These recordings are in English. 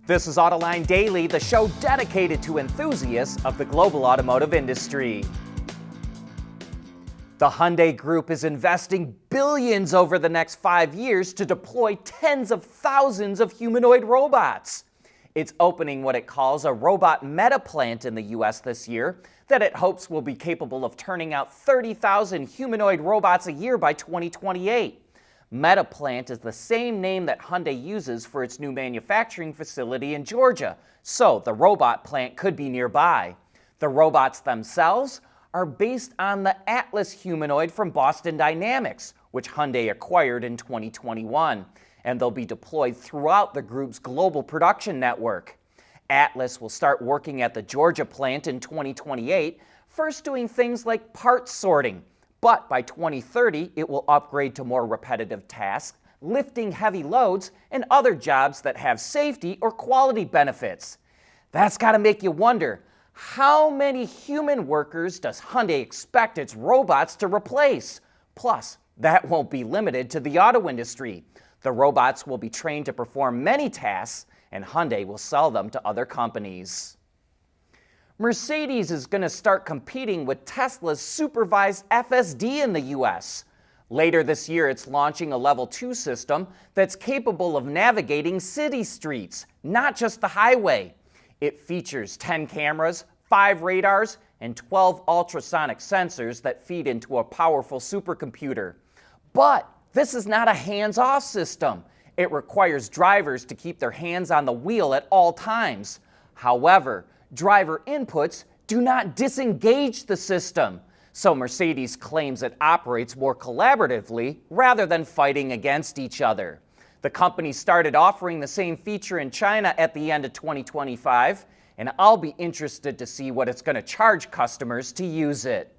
This is Autoline Daily, the show dedicated to enthusiasts of the global automotive industry. The Hyundai Group is investing billions over the next 5 years to deploy tens of thousands of humanoid robots. It's opening what it calls a robot meta plant in the U.S. this year that it hopes will be capable of turning out 30,000 humanoid robots a year by 2028. Meta Plant is the same name that Hyundai uses for its new manufacturing facility in Georgia, so the robot plant could be nearby. The robots themselves are based on the Atlas humanoid from Boston Dynamics, which Hyundai acquired in 2021, and they'll be deployed throughout the group's global production network. Atlas will start working at the Georgia plant in 2028, first doing things like parts sorting. But by 2030, it will upgrade to more repetitive tasks, lifting heavy loads, and other jobs that have safety or quality benefits. That's got to make you wonder, how many human workers does Hyundai expect its robots to replace? Plus, that won't be limited to the auto industry. The robots will be trained to perform many tasks, and Hyundai will sell them to other companies. Mercedes is going to start competing with Tesla's supervised FSD in the U.S. Later this year, it's launching a Level 2 system that's capable of navigating city streets, not just the highway. It features 10 cameras, 5 radars, and 12 ultrasonic sensors that feed into a powerful supercomputer. But this is not a hands-off system. It requires drivers to keep their hands on the wheel at all times. However, driver inputs do not disengage the system, so Mercedes claims it operates more collaboratively rather than fighting against each other. The company started offering the same feature in China at the end of 2025, and I'll be interested to see what it's going to charge customers to use it.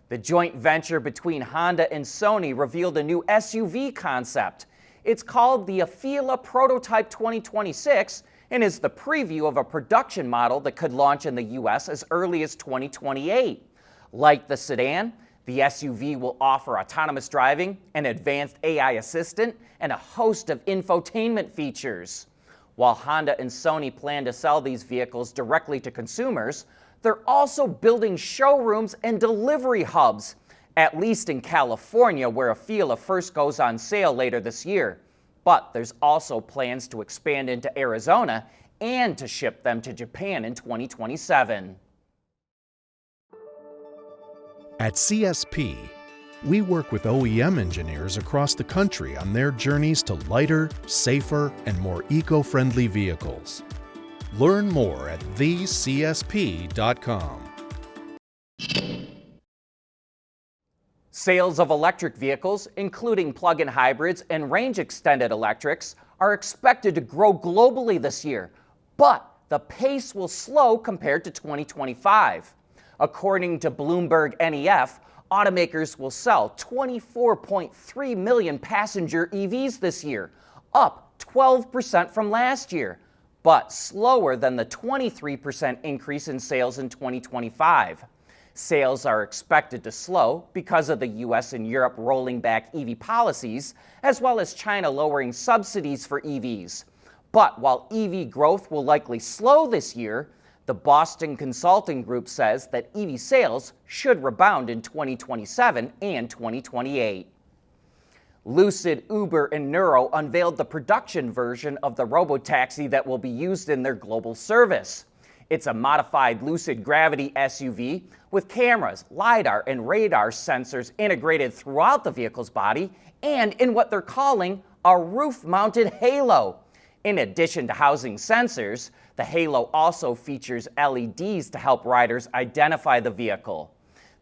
The joint venture between Honda and Sony revealed a new SUV concept. It's called the Afeela Prototype 2026, and is the preview of a production model that could launch in the U.S. as early as 2028. Like the sedan, the SUV will offer autonomous driving, an advanced AI assistant, and a host of infotainment features. While Honda and Sony plan to sell these vehicles directly to consumers, they're also building showrooms and delivery hubs, at least in California, where Afeela first goes on sale later this year. But there's also plans to expand into Arizona and to ship them to Japan in 2027. At CSP, we work with OEM engineers across the country on their journeys to lighter, safer, and more eco-friendly vehicles. Learn more at thecsp.com. Sales of electric vehicles, including plug-in hybrids and range-extended electrics, are expected to grow globally this year, but the pace will slow compared to 2025. According to Bloomberg NEF, automakers will sell 24.3 million passenger EVs this year, up 12% from last year, but slower than the 23% increase in sales in 2025. Sales are expected to slow because of the US and Europe rolling back EV policies, as well as China lowering subsidies for EVs. But while EV growth will likely slow this year, the Boston Consulting Group says that EV sales should rebound in 2027 and 2028. Lucid, Uber, and Nuro unveiled the production version of the Robotaxi that will be used in their global service. It's a modified Lucid Gravity SUV with cameras, LiDAR, and radar sensors integrated throughout the vehicle's body and in what they're calling a roof-mounted halo. In addition to housing sensors, the halo also features LEDs to help riders identify the vehicle.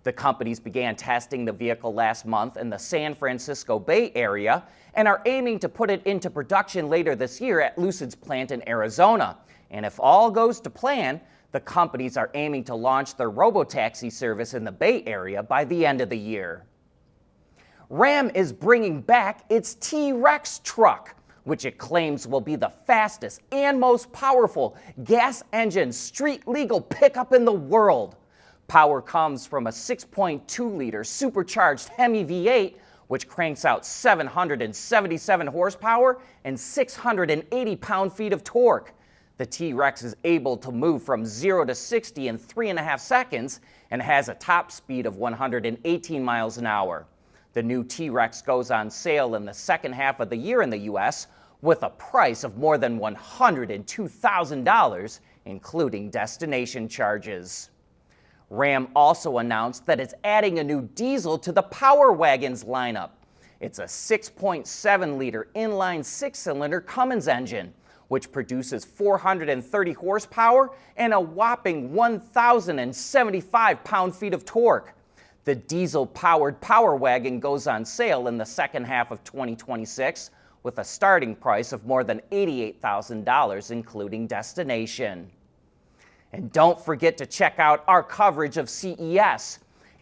The companies began testing the vehicle last month in the San Francisco Bay Area and are aiming to put it into production later this year at Lucid's plant in Arizona. And if all goes to plan, the companies are aiming to launch their Robotaxi service in the Bay Area by the end of the year. Ram is bringing back its T-Rex truck, which it claims will be the fastest and most powerful gas-engine street-legal pickup in the world. Power comes from a 6.2-liter supercharged Hemi V8, which cranks out 777 horsepower and 680 pound-feet of torque. The T-Rex is able to move from 0 to 60 in 3.5 seconds and has a top speed of 118 miles an hour. The new T-Rex goes on sale in the second half of the year in the U.S. with a price of more than $102,000, including destination charges. Ram also announced that it's adding a new diesel to the Power Wagon's lineup. It's a 6.7-liter inline 6-cylinder Cummins engine, which produces 430 horsepower and a whopping 1,075 pound-feet of torque. The diesel-powered Power Wagon goes on sale in the second half of 2026 with a starting price of more than $88,000, including destination. And don't forget to check out our coverage of CES.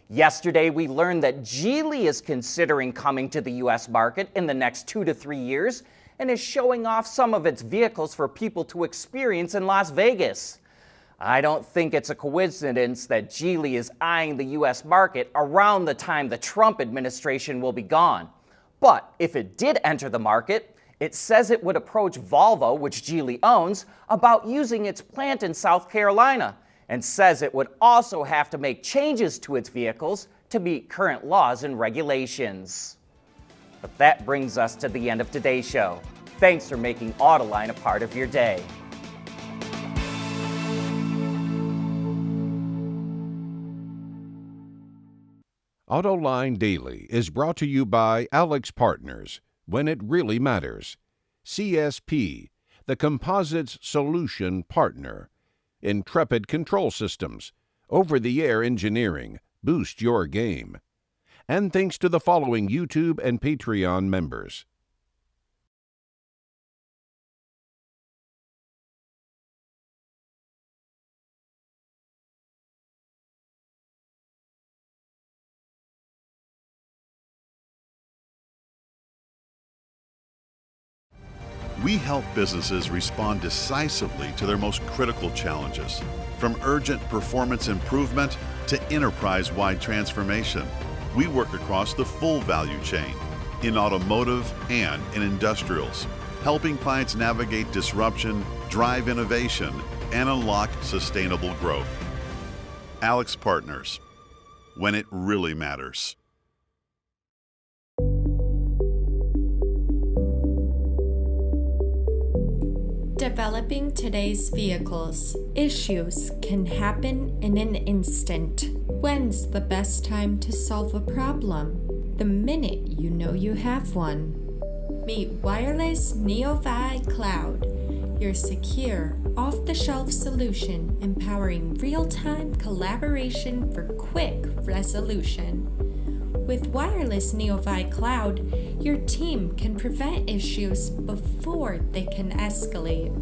Yesterday, we learned that Geely is considering coming to the U.S. market in the next 2 to 3 years and is showing off some of its vehicles for people to experience in Las Vegas. I don't think it's a coincidence that Geely is eyeing the U.S. market around the time the Trump administration will be gone. But if it did enter the market, it says it would approach Volvo, which Geely owns, about using its plant in South Carolina, and says it would also have to make changes to its vehicles to meet current laws and regulations. But that brings us to the end of today's show. Thanks for making Autoline a part of your day. Autoline Daily is brought to you by Alex Partners, when it really matters. CSP, the Composites Solution Partner. Intrepid Control Systems, over-the-air engineering, boost your game. And thanks to the following YouTube and Patreon members. We help businesses respond decisively to their most critical challenges, from urgent performance improvement to enterprise-wide transformation. We work across the full value chain, in automotive and in industrials, helping clients navigate disruption, drive innovation, and unlock sustainable growth. Alex Partners, when it really matters. Developing today's vehicles. Issues can happen in an instant. When's the best time to solve a problem? The minute you know you have one. Meet Wireless NeoVi Cloud, your secure, off-the-shelf solution empowering real-time collaboration for quick resolution. With Wireless NeoVi Cloud, your team can prevent issues before they can escalate.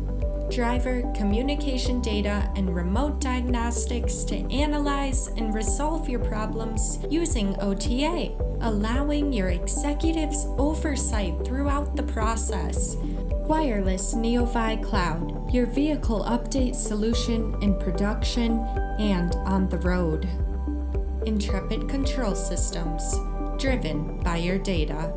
Driver communication data and remote diagnostics to analyze and resolve your problems using OTA, allowing your executives oversight throughout the process. Wireless NeoVi Cloud, your vehicle update solution in production and on the road. Intrepid Control Systems, driven by your data.